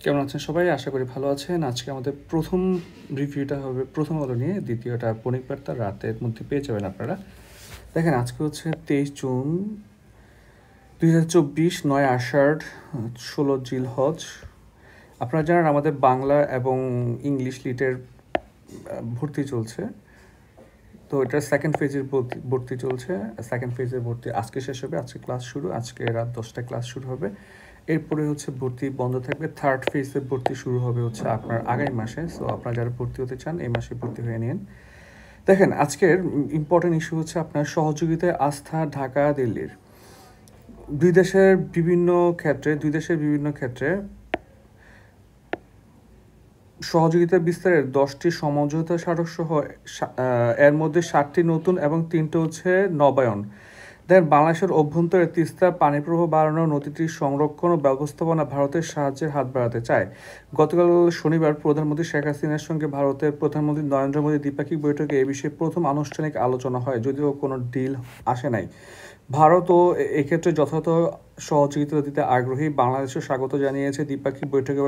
কেমন আছেন সবাই? আশা করি ভালো আছেন। আজকে আমাদের প্রথম রিভিউটা হবে প্রথম আলো নিয়ে, দ্বিতীয়টা বণিক বার্তা রাতের মধ্যে পেয়ে যাবেন আপনারা। দেখেন, আজকে হচ্ছে 23 জুন 2024, 9 আষাঢ়, 16 জিলহজ। আপনারা জানেন আমাদের বাংলা এবং ইংলিশ লিটের ভর্তি চলছে। তো এটার সেকেন্ড ফেজের ভর্তি চলছে। সেকেন্ড ফেজের ভর্তি আজকে শেষ হবে, আজকে ক্লাস শুরু, আজকে রাত 10টায় ক্লাস শুরু হবে। এরপরে হচ্ছে ভর্তি বন্ধ থাকবে। থার্ড ফেজের ভর্তি শুরু হবে হচ্ছে আপনার আগামী মাসে। সো আপনারা যারা ভর্তি হতে চান এই মাসে ভর্তি হয়ে নিন। দেখেন, আজকের ইম্পর্টেন্ট ইস্যু হচ্ছে আপনার সহযোগিতায় আস্থা, ঢাকা দিল্লির দুই দেশের বিভিন্ন ক্ষেত্রে সহযোগিতা বিস্তারের 10টি সমঝোতা স্মারক সহ এর মধ্যে 7টি নতুন এবং 3টে হচ্ছে নবায়ন। দেখেন, বাংলাদেশের অভ্যন্তরে তিস্তার পানিপ্রবাহ বাড়ানো, নদীটির সংরক্ষণ ও ব্যবস্থাপনা ভারতের সাহায্যের হাত বাড়াতে চায়। গতকাল শনিবার প্রধানমন্ত্রী শেখ হাসিনার সঙ্গে ভারতের প্রধানমন্ত্রী নরেন্দ্র মোদীর দ্বিপাক্ষিক বৈঠকে এ বিষয়ে প্রথম আনুষ্ঠানিক আলোচনা হয়, যদিও কোনো ডিল আসে নাই। ভারতও এক্ষেত্রে যথাযথ সহযোগিতা দিতে আগ্রহী। বাংলাদেশও স্বাগত জানিয়েছে দ্বিপাক্ষিক বৈঠকে।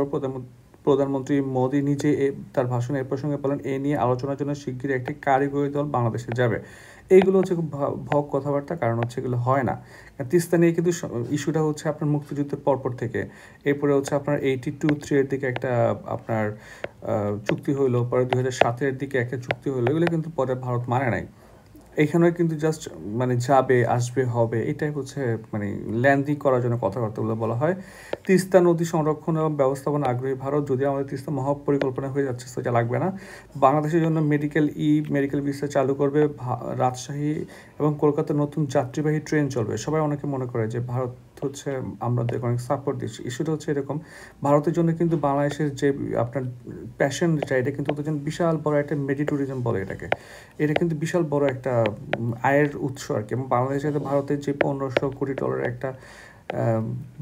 প্রধানমন্ত্রী মোদী নিজে তার ভাষণে এ প্রসঙ্গে বলেন, এ নিয়ে আলোচনার জন্য শিগগিরই একটি কারিগরি দল বাংলাদেশে যাবে। এইগুলো হচ্ছে খুব ভগ কথাবার্তা, কারণ হচ্ছে এগুলো হয় না। তিস্তা নিয়ে কিন্তু ইস্যুটা হচ্ছে আপনার মুক্তিযুদ্ধের পরপর থেকে। এরপরে হচ্ছে আপনার 82-3 এর দিকে একটা আপনার চুক্তি হইলো, পরে 2007-এর দিকে একটা চুক্তি হইলো। এগুলো কিন্তু পরে ভারত মানে নাই। এখানেও কিন্তু জাস্ট মানে যাবে, আসবে, হবে, এটাই হচ্ছে মানে ল্যান্ডিং করার জন্য কথাবার্তাগুলো বলা হয়। তিস্তা নদী সংরক্ষণ এবং ব্যবস্থাপনা আগ্রহী ভারত। যদি আমাদের তিস্তা মহাপরিকল্পনা হয়ে যাচ্ছে, সেটা লাগবে না। বাংলাদেশের জন্য মেডিকেল ভিসা চালু করবে। রাজশাহী এবং কলকাতার নতুন যাত্রীবাহী ট্রেন চলবে। সবাই অনেকে মনে করে যে ভারত হচ্ছে আমাদের অনেক সাপোর্ট দিচ্ছে। ইস্যুটা হচ্ছে এরকম, ভারতের জন্য কিন্তু বাংলাদেশের যে আপনার প্যাশন, এটা কিন্তু ওদের জন্য বিশাল বড় একটা ট্যুরিজম বলে এটাকে। এটা কিন্তু বিশাল বড় একটা আয়ের উৎস আর কি। এবং বাংলাদেশের সাথে ভারতের যে $1500 কোটি একটা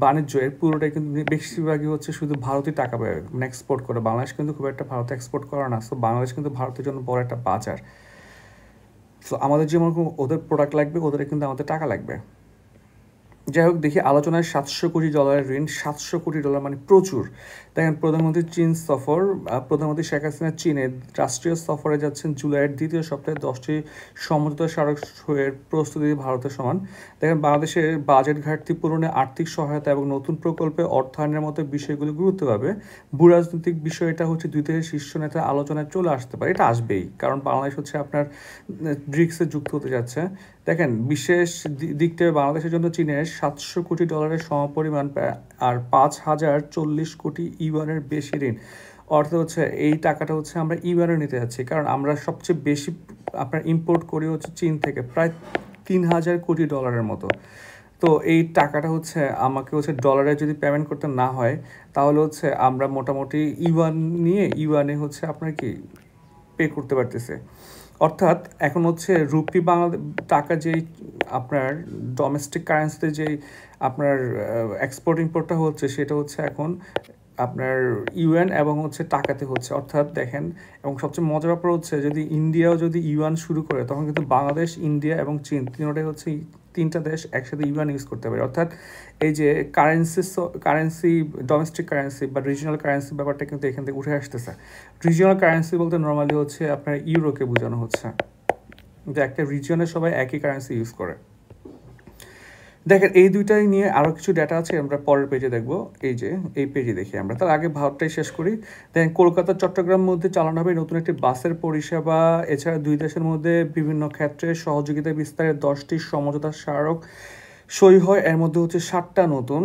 বাণিজ্য, এর পুরোটাই কিন্তু বেশিরভাগই হচ্ছে শুধু ভারতই টাকা পায়, মানে এক্সপোর্ট করে। বাংলাদেশ কিন্তু খুব একটা ভারতে এক্সপোর্ট করে না। সো বাংলাদেশ কিন্তু ভারতের জন্য বড় একটা বাজার। সো আমাদের যেমন ওদের প্রোডাক্ট লাগবে, ওদের কিন্তু আমাদের টাকা লাগবে। যাই হোক, দেখি আলোচনায় $700 কোটি ঋণ। $700 কোটি মানে প্রচুর। দেখেন, প্রধানমন্ত্রী শেখ হাসিনা চীনের রাষ্ট্রীয় সফরে যাচ্ছেন। জুলাইয়ের দ্বিতীয় সপ্তাহে 10টি সমঝোতা স্মারক সইয়ের প্রস্তুতি ভারতের সমান। দেখেন, বাংলাদেশের বাজেট ঘাটতি পূরণে আর্থিক সহায়তা এবং নতুন প্রকল্পে অর্থায়নের মতো বিষয়গুলো গুরুত্ব পাবে। ভূরাজনৈতিক বিষয়টা হচ্ছে দুই দেশের শীর্ষ নেতা আলোচনায় চলে আসতে পারে। এটা আসবেই, কারণ বাংলাদেশ হচ্ছে আপনার ব্রিক্সে যুক্ত হতে যাচ্ছে। দেখেন, বিশেষ দিকটা বাংলাদেশের জন্য চীনের $700 কোটি সমপরিমাণ আর 5040 কোটি ইউয়ানের বেশি ঋণ। অর্থাৎ হচ্ছে এই টাকাটা হচ্ছে আমরা ইউয়ানে নিতে যাচ্ছি, কারণ আমরা সবচেয়ে বেশি আপনার ইম্পোর্ট করি হচ্ছে চীন থেকে, প্রায় $3000 কোটি মতো। তো এই টাকাটা হচ্ছে আমাকে হচ্ছে ডলারে যদি পেমেন্ট করতে না হয়, তাহলে হচ্ছে আমরা মোটামুটি ইউয়ানে হচ্ছে আপনার কি পে করতে পারতেছে। অর্থাৎ এখন হচ্ছে রুপি টাকা যেই আপনার ডোমেস্টিক কারেন্সিতে যেই আপনার এক্সপোর্ট ইম্পোর্টটা হচ্ছে, সেটা হচ্ছে এখন আপনার ইউএন এবং হচ্ছে টাকাতে হচ্ছে। অর্থাৎ দেখেন, এবং সবচেয়ে মজার ব্যাপার হচ্ছে যদি ইন্ডিয়াও যদি ইউএন শুরু করে, তখন কিন্তু বাংলাদেশ, ইন্ডিয়া এবং চীন তিনটাই হচ্ছে তিনটা দেশ একসাথে ইউএন ইউজ করতে পারে। অর্থাৎ এই যে কারেন্সি ডোমেস্টিক কারেন্সি বা রিজিওনাল কারেন্সি ব্যাপারটা কিন্তু এখান থেকে উঠে আসতেছে। রিজিওনাল কারেন্সি বলতে নর্মালি হচ্ছে আপনার ইউরোকে বোঝানো হচ্ছে, যে একটা রিজিয়নে সবাই একই কারেন্সি ইউজ করে। দেখেন, এই দুইটাই নিয়ে আরও কিছু ডেটা আছে, আমরা পরের পেজে দেখবো। এই পেজে দেখি আমরা, তার আগে ভারতটাই শেষ করি। দেখেন, কলকাতা চট্টগ্রাম মধ্যে চালানো হবে নতুন একটি বাসের পরিষেবা। এছাড়া দুই দেশের মধ্যে বিভিন্ন ক্ষেত্রে সহযোগিতা বিস্তারের 10টি সমঝোতা স্মারক সই হয়। এর মধ্যে হচ্ছে 7টা নতুন।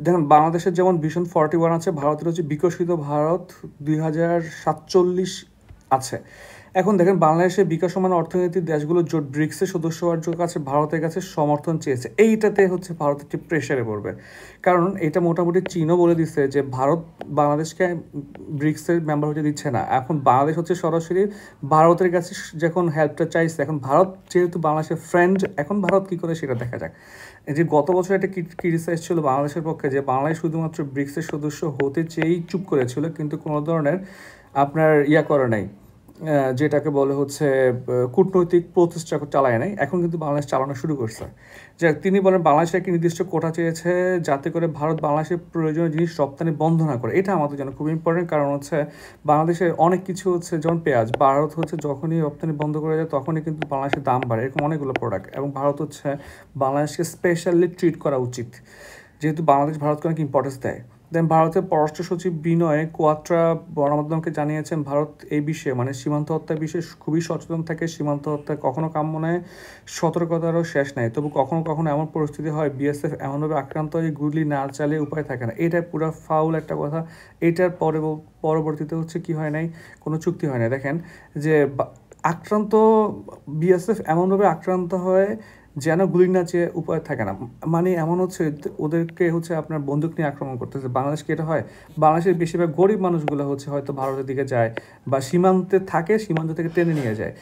দেখুন, বাংলাদেশের যেমন ভিশন 41 আছে, ভারতের হচ্ছে বিকশিত ভারত 2047 আছে। এখন দেখেন, বাংলাদেশের বিকাশমান অর্থনীতির দেশগুলো জোট ব্রিক্সের সদস্য হওয়ার কাছে ভারতের কাছে সমর্থন চেয়েছে। এইটাতে হচ্ছে ভারত একটি প্রেশারে পড়বে, কারণ এটা মোটামুটি চীনও বলে দিচ্ছে যে ভারত বাংলাদেশকে ব্রিক্সের মেম্বার হতে দিচ্ছে না। এখন বাংলাদেশ হচ্ছে সরাসরি ভারতের কাছে যখন হেল্পটা চাইছে, এখন ভারত যেহেতু বাংলাদেশের ফ্রেন্ড, এখন ভারত কী করে সেটা দেখা যাক। এই যে গত বছর একটা ক্রিটিসাইজ ছিল বাংলাদেশের পক্ষে, যে বাংলাদেশ শুধুমাত্র ব্রিক্সের সদস্য হতে চেয়েই চুপ করেছিল, কিন্তু কোনো ধরনের আপনার করে নাই, যেটাকে বলে হচ্ছে কূটনৈতিক প্রচেষ্টা চালায় নাই, এখন কিন্তু বাংলাদেশ চালানো শুরু করছে। যে তিনি বলেন বাংলাদেশে একটি নির্দিষ্ট কোটা চেয়েছে যাতে করে ভারত বাংলাদেশের প্রয়োজনীয় জিনিস রপ্তানি বন্ধ না করে। এটা আমাদের জন্য খুব ইম্পর্টেন্ট, কারণ হচ্ছে বাংলাদেশে অনেক কিছু হচ্ছে, যেমন পেঁয়াজ, ভারত হচ্ছে যখনই রপ্তানি বন্ধ করে যায় তখনই কিন্তু বাংলাদেশের দাম বাড়ে, এরকম অনেকগুলো প্রোডাক্ট, এবং ভারত হচ্ছে বাংলাদেশকে স্পেশালি ট্রিট করা উচিত, যেহেতু বাংলাদেশ ভারতকে অনেক ইম্পর্টেন্স দেয়। দেন ভারতের পররাষ্ট্র সচিব বিনয় কোয়াত্রা গণমাধ্যমকে জানিয়েছেন ভারত এই বিষয়ে, মানে সীমান্ত হত্যার বিষয়ে খুবই সচেতন থাকে। সীমান্ত হত্যা কখনো কাম্য নয়, সতর্কতারও শেষ নেই। তবু কখনো কখনো এমন পরিস্থিতি হয় বিএসএফ এমনভাবে আক্রান্ত হয় গুলি না চালিয়ে উপায় থাকে না। এটা পুরো ফাউল একটা কথা। এটার পরবর্তীতে হচ্ছে কি হয় নাই, কোনো চুক্তি হয় না। দেখেন যে আক্রান্ত বিএসএফ এমনভাবে আক্রান্ত হয় যেন গুলি না চেয়ে উপায় থাকে না, মানে এমন হচ্ছে ওদেরকে হচ্ছে আপনার বন্দুক নিয়ে আক্রমণ করতেছে। বাংলাদেশকে এটা হয়, বাংলাদেশের বেশিরভাগ গরিব মানুষগুলো হচ্ছে হয়তো ভারতের দিকে যায় বা সীমান্তে থাকে, সীমান্ত থেকে টেনে নিয়ে যায়।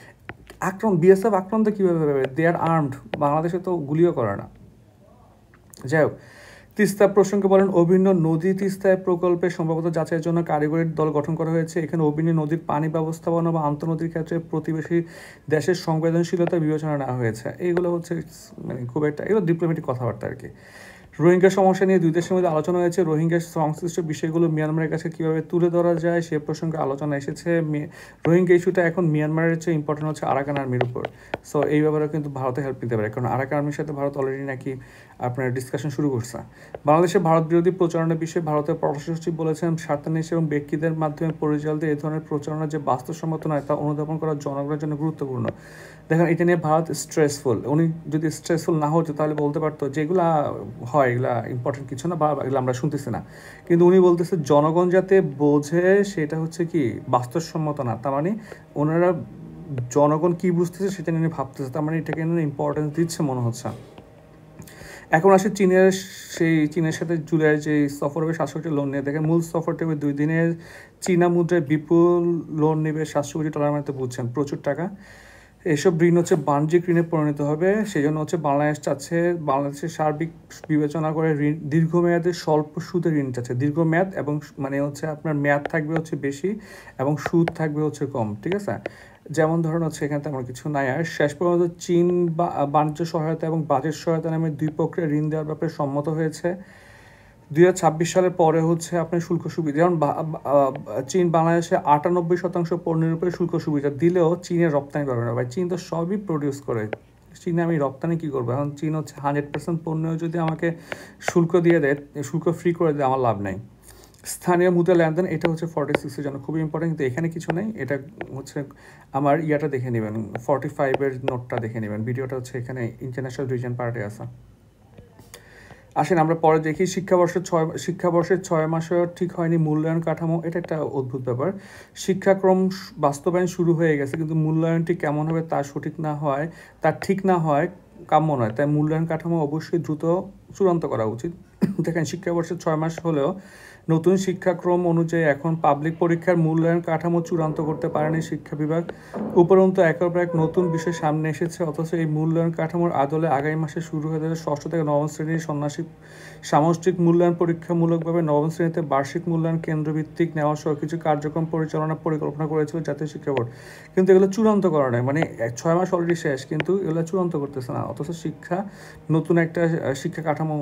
বিএসএফ আক্রান্ত কীভাবে হবে? দে আর আর্মড, বাংলাদেশে তো গুলিও করে না। যাই হোক, তিস্তা প্রসঙ্গে বলেন অভিন্ন নদী তিস্তায় প্রকল্পে সম্ভবত যাচাইয়ের জন্য কারিগরি দল গঠন করা হয়েছে। এখানে অভিন্ন নদীর পানি ব্যবস্থাপনা বা আন্তঃনদীর ক্ষেত্রে প্রতিবেশী দেশের সংবেদনশীলতা বিবেচনা নেওয়া হয়েছে। এইগুলো হচ্ছে মানে খুব একটা, এগুলো ডিপ্লোম্যাটিক কথাবার্তা আর কি। রোহিঙ্গা সমস্যা নিয়ে দুই দেশের মধ্যে আলোচনা হয়েছে। রোহিঙ্গা সংশ্লিষ্ট বিষয়গুলো মিয়ানমারের কাছে কীভাবে তুলে ধরা যায় সে প্রসঙ্গে আলোচনা এসেছে। রোহিঙ্গা ইস্যুটা এখন মিয়ানমারের চেয়ে ইম্পর্টেন্ট হচ্ছে আরাকান আর্মির উপর। সো এই ব্যাপারে কিন্তু ভারতে হেল্প নিতে পারে, কারণ আরাকান আর্মির সাথে ভারত অলরেডি নাকি আপনার ডিসকাশন শুরু করছে। বাংলাদেশে ভারত বিরোধী প্রচারণার বিষয়ে ভারতের পররাষ্ট্র সচিব বলেছেন স্বার্থান্বেষী এবং ব্যক্তিদের মাধ্যমে পরিচালিত এই ধরনের প্রচারণা যে বাস্তবসম্মত নয় তা অনুধাবন করা জনগণের জন্য গুরুত্বপূর্ণ। দেখেন এটা নিয়ে ভারত স্ট্রেসফুল, উনি যদি স্ট্রেসফুল না হতো তাহলে বলতে পারতো যে এগুলা হয়, এগুলা ইম্পর্টেন্ট কিছু না, বা এগুলো আমরা শুনতেছি না। কিন্তু উনি বলতেছে জনগণ যাতে বোঝে সেটা হচ্ছে কি বাস্তবসম্মত না, তার মানে ওনারা জনগণ কি বুঝতেছে সেটা নিয়ে ভাবতেছে, তার মানে এটাকে ইম্পর্টেন্স দিচ্ছে মনে হচ্ছে। এখন আসে চীনের সাথে জুলাইয়ের যে সফর হবে 700 কোটি লোন নিয়ে। দেখেন মূল সফরটা হবে 2 দিনের। চীনা মুদ্রায় বিপুল লোন নেবে, 700 কোটি ডলার, মানে তো বুঝছেন প্রচুর টাকা। এসব ঋণ হচ্ছে বাণিজ্যিক ঋণে পরিণত হবে, সেই জন্য হচ্ছে বাংলাদেশ চাচ্ছে, বাংলাদেশের সার্বিক বিবেচনা করে ঋণ দীর্ঘমেয়াদে স্বল্প সুদের ঋণ চাচ্ছে। দীর্ঘমেয়াদ এবং মানে হচ্ছে আপনার মেয়াদ থাকবে হচ্ছে বেশি এবং সুদ থাকবে হচ্ছে কম, ঠিক আছে? যেমন ধরুন হচ্ছে এখানে তেমন কিছু নাই। আর শেষ পর্যন্ত চীন বাণিজ্য সহায়তা এবং বাজেট সহায়তা নামে দুই পক্ষের ঋণ দেওয়ার ব্যাপারে সম্মত হয়েছে। 2026 সালের পরে হচ্ছে আপনার শুল্ক সুবিধা, যেমন চীন বাংলাদেশে 98% পণ্যের উপরে শুল্ক সুবিধা দিলেও চীনের রপ্তানি পারবে না ভাই। চীন তো সবই প্রডিউস করে, চীনে আমি রপ্তানি কী করবো? এখন চীন হচ্ছে 100% পণ্যেও যদি আমাকে শুল্ক দিয়ে দেয়, শুল্ক ফ্রি করে দেয়, আমার লাভ নাই। স্থানীয় মুদ্রা লেনদেন, এটা হচ্ছে 46-এর জন্য খুবই ইম্পর্টেন্ট, কিন্তু এখানে কিছু নেই। এটা হচ্ছে আমার ইয়াটা দেখে নেবেন, 45-এর নোটটা দেখে নেবেন, ভিডিওটা হচ্ছে এখানে ইন্টারন্যাশনাল রিজন পার্টে আসা। আসেন আমরা পরে দেখি শিক্ষাবর্ষের 6 মাসেও ঠিক হয়নি মূল্যায়ন কাঠামো। এটা একটা অদ্ভুত ব্যাপার। শিক্ষাক্রম বাস্তবায়ন শুরু হয়ে গেছে, কিন্তু মূল্যায়নটি কেমন হবে তা ঠিক না হয় কাম্য নয়। তাই মূল্যায়ন কাঠামো অবশ্যই দ্রুত চূড়ান্ত করা উচিত। দেখেন শিক্ষাবর্ষের 6 মাস হলেও নতুন শিক্ষাক্রম অনুযায়ী এখন পাবলিক পরীক্ষার মূল্যায়ন কাঠামো চূড়ান্ত করতে পারেনি শিক্ষা বিভাগ। উপরন্তু একের পর এক নতুন বিষয় সামনে এসেছে, অথচ এই মূল্যায়ন কাঠামোর আদলে আগামী মাসে শুরু হয়ে যাবে 6ষ্ঠ থেকে 9ম শ্রেণীর সামষ্টিক মূল্যায়ন পরীক্ষামূলকভাবে 9ম শ্রেণীতে বার্ষিক মূল্যায়ন কেন্দ্রভিত্তিক নেওয়া সহ কিছু কার্যক্রম পরিকল্পনা করেছিল জাতীয় শিক্ষা বোর্ড, কিন্তু এগুলো চূড়ান্ত করা নয়। মানে 6 মাস অলরেডি শেষ, কিন্তু এগুলো চূড়ান্ত করতেছে না, অথচ নতুন একটা শিক্ষা কাঠামো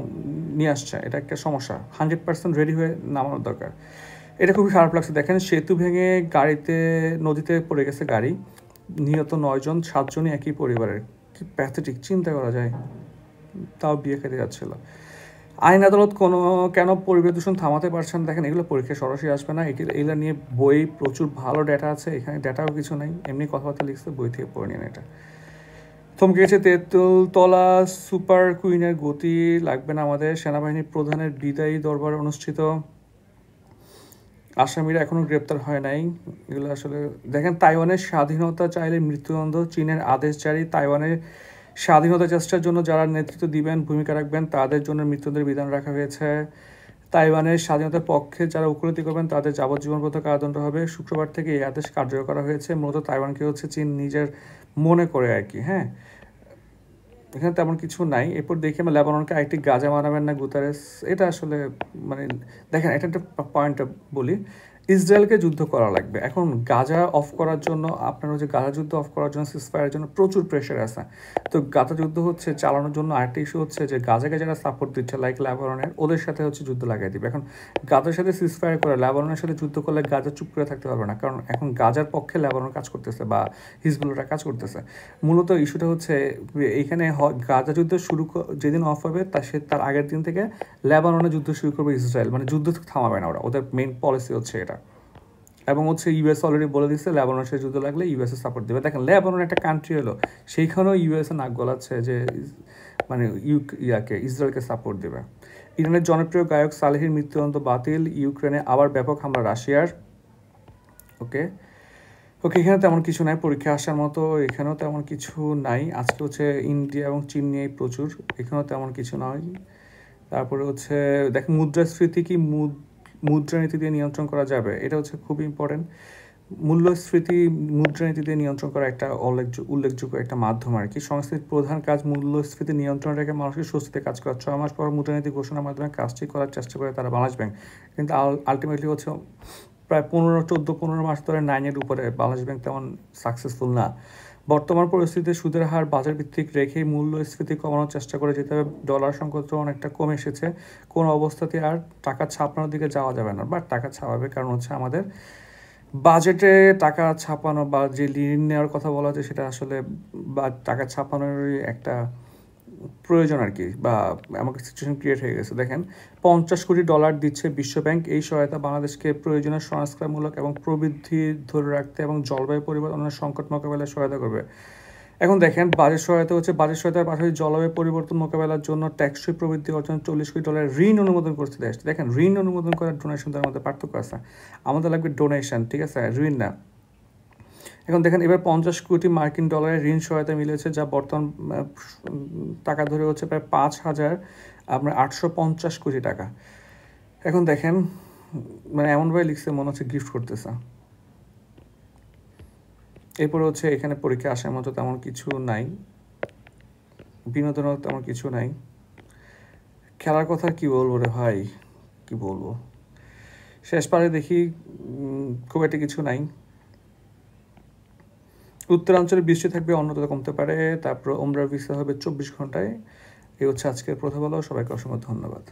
নিয়ে আসছে। এটা একটা সমস্যা, 100% রেডি হয়ে নামানোর দরকার। এটা খুবই খারাপ লাগছে। দেখেন সেতু ভেঙে নদীতে পড়ে গেছে গাড়ি, নিহত 9 জন, 7 জনই একই পরিবারের। কি প্যাথেটিক, চিন্তা করা যায়, তাও বিয়ে খেতে যাচ্ছিল। আইন আদালত কেন পরিবেশ দূষণ থামাতে পারছেন? দেখেন এগুলো পরীক্ষা সরাসরি আসবে না, এগুলো নিয়ে বই প্রচুর ভালো ডেটা আছে, এখানে ডেটাও কিছু নাই, এমনি কথাবার্তা লিখছে, বই থেকে পড়ে নিন। এটা থমকে গেছে তেঁতুলতলা সুপার কুইনের গতি লাগবে না আমাদের। সেনাবাহিনী প্রধানের বিদায়ী দরবার অনুষ্ঠিত, আসামিরা এখনও গ্রেপ্তার হয় নাই। এগুলো আসলে দেখেন তাইওয়ানের স্বাধীনতা চাইলে মৃত্যুদণ্ড, চীনের আদেশ জারি। তাইওয়ানের স্বাধীনতা চেষ্টার জন্য যারা নেতৃত্ব দিবেন, ভূমিকা রাখবেন, তাদের জন্য মৃত্যুদণ্ডের বিধান রাখা হয়েছে। তাইওয়ানের স্বাধীনতার পক্ষে যারা ওকালতি করবেন তাদের যাবজ্জীবন পর্যন্ত কারাদণ্ড হবে। শুক্রবার থেকে এই আদেশ কার্যকর করা হয়েছে। মূলত তাইওয়ানকে হচ্ছে চীন নিজের মনে করে আর কি। হ্যাঁ, এখানে তেমন কিছু নাই। এরপর দেখি আমরা লেবাননকে আরেকটি গাজা মানাবেন না গুতারেস। এটা আসলে মানে দেখেন এটা একটা পয়েন্টটা বলি, ইসরায়েলকে যুদ্ধ করা লাগবে। এখন গাজা অফ করার জন্য আপনার হচ্ছে গাজা যুদ্ধ অফ করার জন্য সিজফায়ারের জন্য প্রচুর প্রেশার আছে। তো গাজা যুদ্ধ হচ্ছে চালানোর জন্য আরেকটা ইস্যু হচ্ছে যে গাজাকে যারা সাপোর্ট দিচ্ছে লাইক লেবাননের, ওদের সাথে হচ্ছে যুদ্ধ লাগাই দিবে। এখন গাজার সাথে সিজফায়ার করে লেবাননের সাথে যুদ্ধ করলে গাজা চুপ করে থাকতে পারবে না, কারণ এখন গাজার পক্ষে লেবানন কাজ করতেছে বা হিজবুল্লাহরা কাজ করতেছে। মূলত ইস্যুটা হচ্ছে এইখানে গাজা যুদ্ধ যেদিন অফ হবে তার আগের দিন থেকে লেবাননে যুদ্ধ শুরু করবে ইসরায়েল, মানে যুদ্ধ থামাবে না ওরা, ওদের মেইন পলিসি হচ্ছে এটা। এবং হচ্ছে ইউএস অলরেডি বলে দিচ্ছে লেবাননের সাথে যুদ্ধ লাগলে ইউএসএ সাপোর্ট দেবে। দেখেন লেবানন একটা কান্ট্রি হলো, সেইখানেও ইউএসএ নাক গলাচ্ছে যে মানে ইসরায়েলকে সাপোর্ট দেবে। ইরানের জনপ্রিয় গায়ক সালেহির মৃত্যুদণ্ড বাতিল, ইউক্রেনে আবার ব্যাপক হামলা রাশিয়ার। ওকে ওকে, এখানে তেমন কিছু নাই পরীক্ষা আসার মতো, এখানেও তেমন কিছু নাই। আজকে হচ্ছে ইন্ডিয়া এবং চীন নিয়ে প্রচুর, এখানেও তেমন কিছু নয়। তারপরে হচ্ছে দেখেন মুদ্রাস্ফীতি কি মুদ্রানীতি দিয়ে নিয়ন্ত্রণ করা যাবে, এটা হচ্ছে খুব ইম্পর্টেন্ট। মূল্যস্ফীতি মুদ্রানীতি দিয়ে নিয়ন্ত্রণ করা একটা উল্লেখযোগ্য একটা মাধ্যম আর কি। সংস্থার প্রধান কাজ মূল্যস্ফীতি নিয়ন্ত্রণ রেখে মানুষকে স্বস্তিতে কাজ করা। 6 মাস পর মুদ্রানীতি ঘোষণার মাধ্যমে কাজটি করার চেষ্টা করে তারা বাংলাদেশ ব্যাংক, কিন্তু আলটিমেটলি হচ্ছে প্রায় 15 মাস ধরে 9-এর উপরে বাংলাদেশ ব্যাংক তেমন সাকসেসফুল না। বর্তমান পরিস্থিতিতে সুদের হার বাজার ভিত্তিক রেখেই মূল্যস্ফীতি কমানোর চেষ্টা করে যেতে হবে। ডলার সংকট অনেকটা কমে এসেছে, কোনো অবস্থাতে আর টাকা ছাপানোর দিকে যাওয়া যাবে না, বাট টাকা ছাপাবে, কারণ হচ্ছে আমাদের বাজেটে টাকা ছাপানো বা যে ঋণ নেওয়ার কথা বলা হচ্ছে সেটা আসলে বা টাকা ছাপানোরই একটা প্রয়োজন আর কি, বা আমাকে সিচুয়েশন ক্রিয়েট হয়ে গেছে। দেখেন 50 কোটি ডলার দিচ্ছে বিশ্বব্যাংক, এই সহায়তা বাংলাদেশকে প্রয়োজনীয় সংস্কারমূলক এবং প্রবৃদ্ধি ধরে রাখতে এবং জলবায়ু পরিবর্তনের সংকট মোকাবেলায় সহায়তা করবে। এখন দেখেন বাজেট সহায়তা হচ্ছে, বাজেট সহায়তার পাশাপাশি জলবায়ু পরিবর্তন মোকাবেলার জন্য টেকসই প্রবৃদ্ধি অর্জন 40 কোটি ডলার ঋণ অনুমোদন করতে দেশটি। দেখেন ঋণ অনুমোদন করার ডোনেশন তার মধ্যে পার্থক্য আছে, আমাদের লাগবে ডোনেশন, ঠিক আছে, ঋণ না। এখন দেখেন এবার 50 কোটি মার্কিন ডলারের ঋণ সহায়তা মিলেছে, যা বর্তমান টাকা ধরে হচ্ছে প্রায় 5,850 কোটি টাকা। এখন দেখেন মানে এমনভাবে লিখছে মনে হচ্ছে গিফট করতেছে। এরপরে হচ্ছে এখানে পরীক্ষা আসার মতো তেমন কিছু নাই, বিনোদনের তেমন কিছু নাই। খেলার কথা কি বলবো রে ভাই, কি বলবো, শেষ পারে দেখি খুব একটা কিছু নাই। উত্তরাঞ্চলে বৃষ্টি থাকবে, অন্যত্র কমতে পারে। তারপর ওমরাহ ভিসা হবে 24 ঘন্টায়। এই হচ্ছে আজকের প্রথম আলো। সবাইকে অসংখ্য ধন্যবাদ।